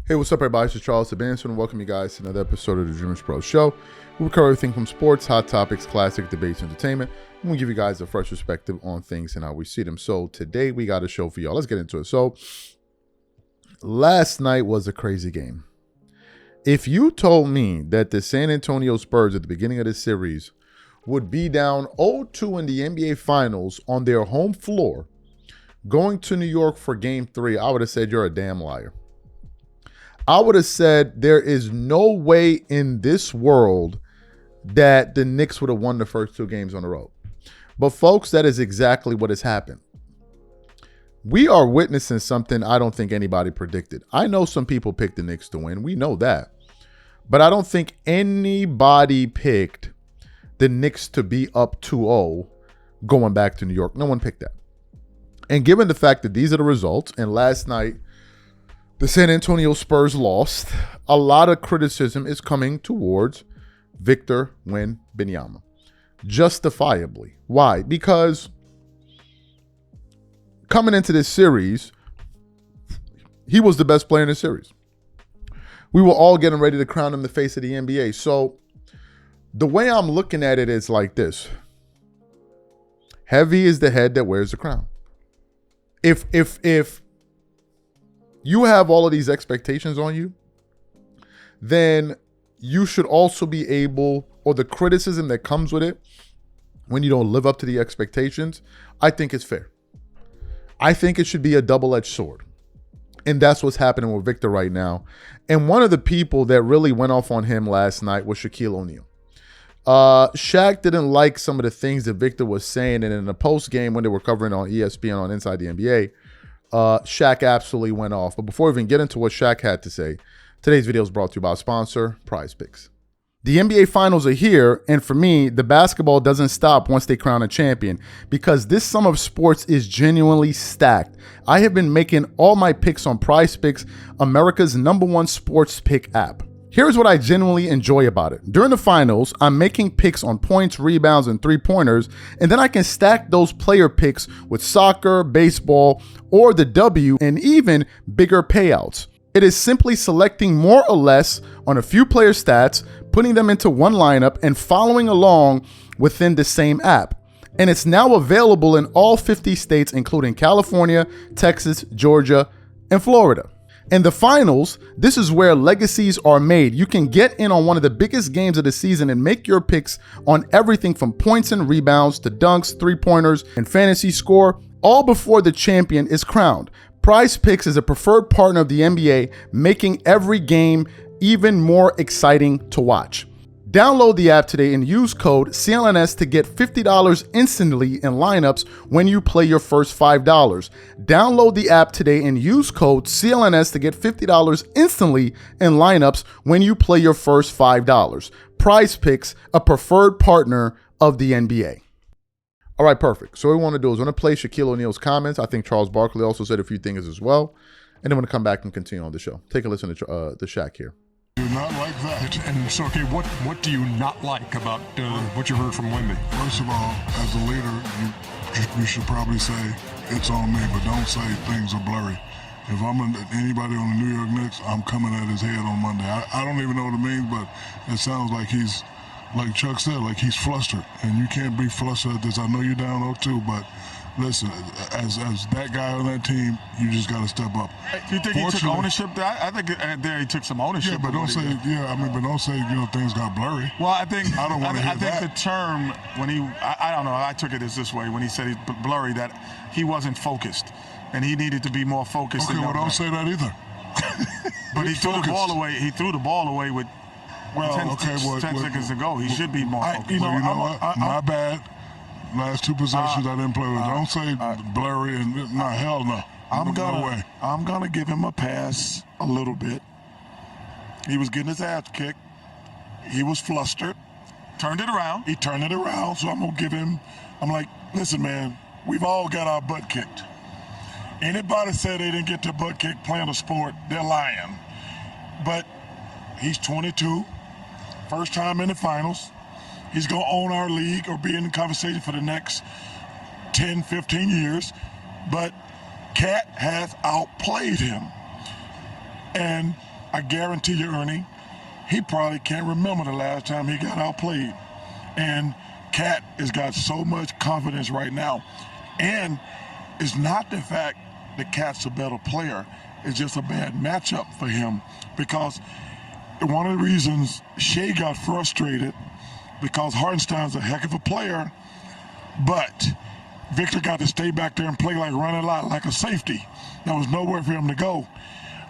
Hey, what's up, everybody? This is Charles Sebastian, and welcome you guys to another episode of the DREAMERSPRO show. We cover everything from sports, hot topics, classic debates, entertainment, and we give you guys a fresh perspective on things and how we see them. So today we got a show for y'all. Let's get into it. So last night was a crazy game. If you told me that the San Antonio Spurs at the beginning of this series would be down 0-2 in the NBA Finals on their home floor, going to New York for Game 3, I would have said you're a damn liar. I would have said there is no way in this world that the Knicks would have won the first two games on the road. But folks, that is exactly what has happened. We are witnessing something I don't think anybody predicted. I know some people picked the Knicks to win. We know that. But I don't think anybody picked the Knicks to be up 2-0 going back to New York. No one picked that. And given the fact that these are the results, and last night the San Antonio Spurs lost, a lot of criticism is coming towards Victor Wembanayma. Justifiably. Why? Because coming into this series, he was the best player in the series. We were all getting ready to crown him the face of the NBA. So the way I'm looking at it is like this. Heavy is the head that wears the crown. If you have all of these expectations on you, then you should also be able, or the criticism that comes with it when you don't live up to the expectations, I think it's fair. I think it should be a double-edged sword. And that's what's happening with Victor right now. And one of the people that really went off on him last night was Shaquille O'Neal. Shaq didn't like some of the things that Victor was saying. And in the post game when they were covering on ESPN on Inside the NBA, Shaq absolutely went off. But before we even get into what Shaq had to say, today's video is brought to you by our sponsor, Prize Picks. The NBA Finals are here, and for me, the basketball doesn't stop once they crown a champion because this summer of sports is genuinely stacked. I have been making all my picks on Prize Picks, America's #1 sports pick app. Here's what I genuinely enjoy about it. During the finals, I'm making picks on points, rebounds, and three-pointers, and then I can stack those player picks with soccer, baseball, or the W, and even bigger payouts. It is simply selecting more or less on a few player stats, putting them into one lineup, and following along within the same app. And it's now available in all 50 states, including California, Texas, Georgia, and Florida. In the finals, this is where legacies are made. You can get in on one of the biggest games of the season and make your picks on everything from points and rebounds to dunks, three-pointers, and fantasy score, all before the champion is crowned. Prize Picks is a preferred partner of the NBA, making every game even more exciting to watch. Download the app today and use code CLNS to get $50 instantly in lineups when you play your first $5. Download the app today and use code CLNS to get $50 instantly in lineups when you play your first $5. Prize Picks, a preferred partner of the NBA. All right, perfect. So what we want to do is we're going to play Shaquille O'Neal's comments. I think Charles Barkley also said a few things as well. And then we're going to come back and continue on the show. Take a listen to the Shaq here. Do not like that. And so, okay, what do you not like about what you heard from Wemby? First of all, as a leader, you should probably say, it's on me, but don't say things are blurry. If I'm anybody on the New York Knicks, I'm coming at his head on Monday. I don't even know what it means, but it sounds like he's, like Chuck said, like he's flustered. And you can't be flustered at this. I know you're down 0-2, but listen, as that guy on that team, you just got to step up. Do you think he took ownership there? I think there he took some ownership. Yeah, but don't say, but don't say, things got blurry. Well, I think I don't want to hear that. I think the term when I don't know, I took it as this way when he said he's blurry, that he wasn't focused and he needed to be more focused. Okay, well, don't say that either. But he threw the ball away. He threw the ball away with 10 seconds to go. He should be more focused. You know what? My bad. Last two possessions I didn't play with. Don't say blurry and hell no. I'm gonna give him a pass a little bit. He was getting his ass kicked. He was flustered. Turned it around. He turned it around, so I'm gonna give him. I'm like, listen, man, we've all got our butt kicked. Anybody said they didn't get their butt kicked playing a sport, they're lying. But he's 22, first time in the finals. He's going to own our league or be in the conversation for the next 10, 15 years. But Cat has outplayed him. And I guarantee you, Ernie, he probably can't remember the last time he got outplayed. And Cat has got so much confidence right now. And it's not the fact that Cat's a better player. It's just a bad matchup for him, because one of the reasons Shea got frustrated, because Hartenstein's a heck of a player, but Victor got to stay back there and play like running lot, like a safety. There was nowhere for him to go.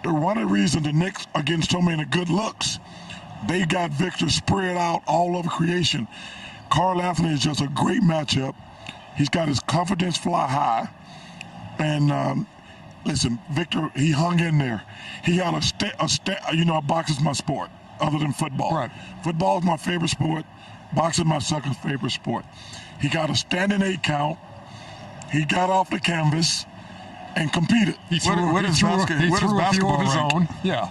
One of the reasons the Knicks are getting so many good looks, they got Victor spread out all over creation. Karl Anthony is just a great matchup. He's got his confidence fly high. And listen, Victor, he hung in there. He had boxing is my sport, other than football. Right. Football is my favorite sport. Boxing my second favorite sport. He got a standing 8 count. He got off the canvas and competed. He threw a few of his own. Yeah.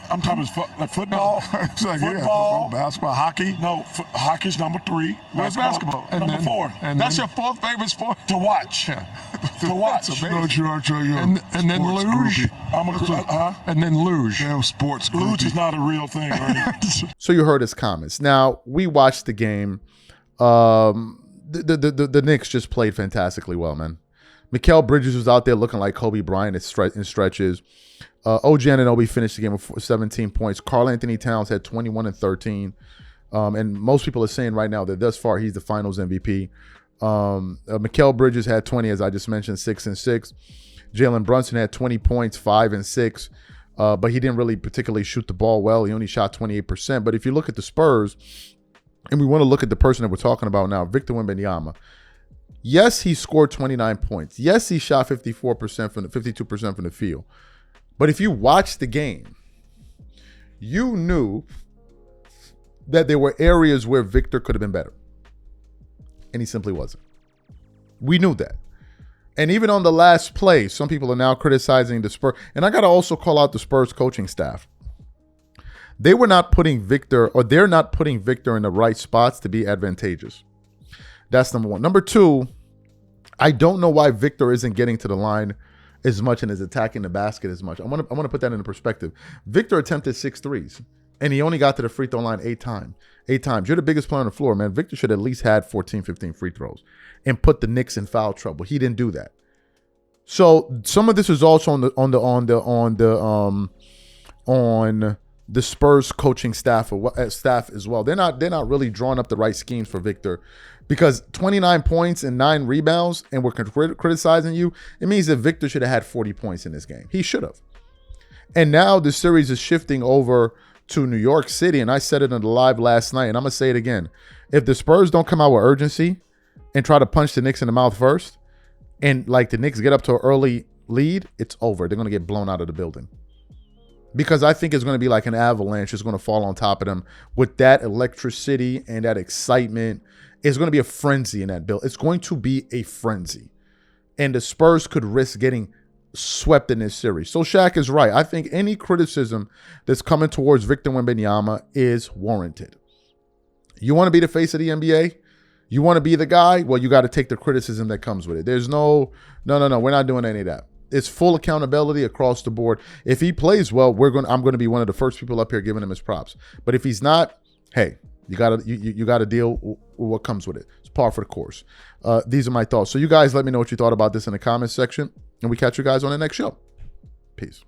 I'm talking football. It's like, football, basketball, hockey. No, hockey's number 3. Where's basketball? Number 4. That's your 4th favorite sport? To watch. Yeah. To watch. Don't you, Archer? And then luge. And then luge. Damn sports Luge is not a real thing, Ernie. So you heard his comments. Now, we watched the game. The Knicks just played fantastically well, man. Mikal Bridges was out there looking like Kobe Bryant in stretches. OG Anunoby finished the game with 17 points. Karl Anthony Towns had 21 and 13. And most people are saying right now that thus far he's the finals MVP. Mikal Bridges had 20, as I just mentioned, 6 and 6. Jalen Brunson had 20 points, 5 and 6. But he didn't really particularly shoot the ball well. He only shot 28%. But if you look at the Spurs, and we want to look at the person that we're talking about now, Victor Wembanayama. Yes, he scored 29 points. Yes, he shot 52% from the field. But if you watch the game, you knew that there were areas where Victor could have been better. And he simply wasn't. We knew that. And even on the last play, some people are now criticizing the Spurs. And I got to also call out the Spurs coaching staff. They're not putting Victor in the right spots to be advantageous. That's number one. Number two, I don't know why Victor isn't getting to the line as much and is attacking the basket as much. I want to put that into perspective. Victor attempted 6 threes, and he only got to the free throw line 8 times. 8 times. You're the biggest player on the floor, man. Victor should at least had 14, 15 free throws and put the Knicks in foul trouble. He didn't do that. So some of this is also on the Spurs coaching staff as well. They're not really drawing up the right schemes for Victor, because 29 points and 9 rebounds, and we're criticizing you. It means that Victor should have had 40 points in this game. He should have. And now the series is shifting over to New York City, and I said it in the live last night, and I'm gonna say it again. If the Spurs don't come out with urgency and try to punch the Knicks in the mouth first, and like the Knicks get up to an early lead, it's over. They're gonna get blown out of the building. Because I think it's going to be like an avalanche. It's going to fall on top of them with that electricity and that excitement. It's going to be a frenzy in that build. It's going to be a frenzy. And the Spurs could risk getting swept in this series. So Shaq is right. I think any criticism that's coming towards Victor Wembanyama is warranted. You want to be the face of the NBA? You want to be the guy? Well, you got to take the criticism that comes with it. There's no. We're not doing any of that. It's full accountability across the board. If he plays well, I'm going to be one of the first people up here giving him his props. But if he's not, hey, you gotta deal with what comes with it. It's par for the course. These are my thoughts. So you guys let me know what you thought about this in the comments section, and we catch you guys on the next show. Peace.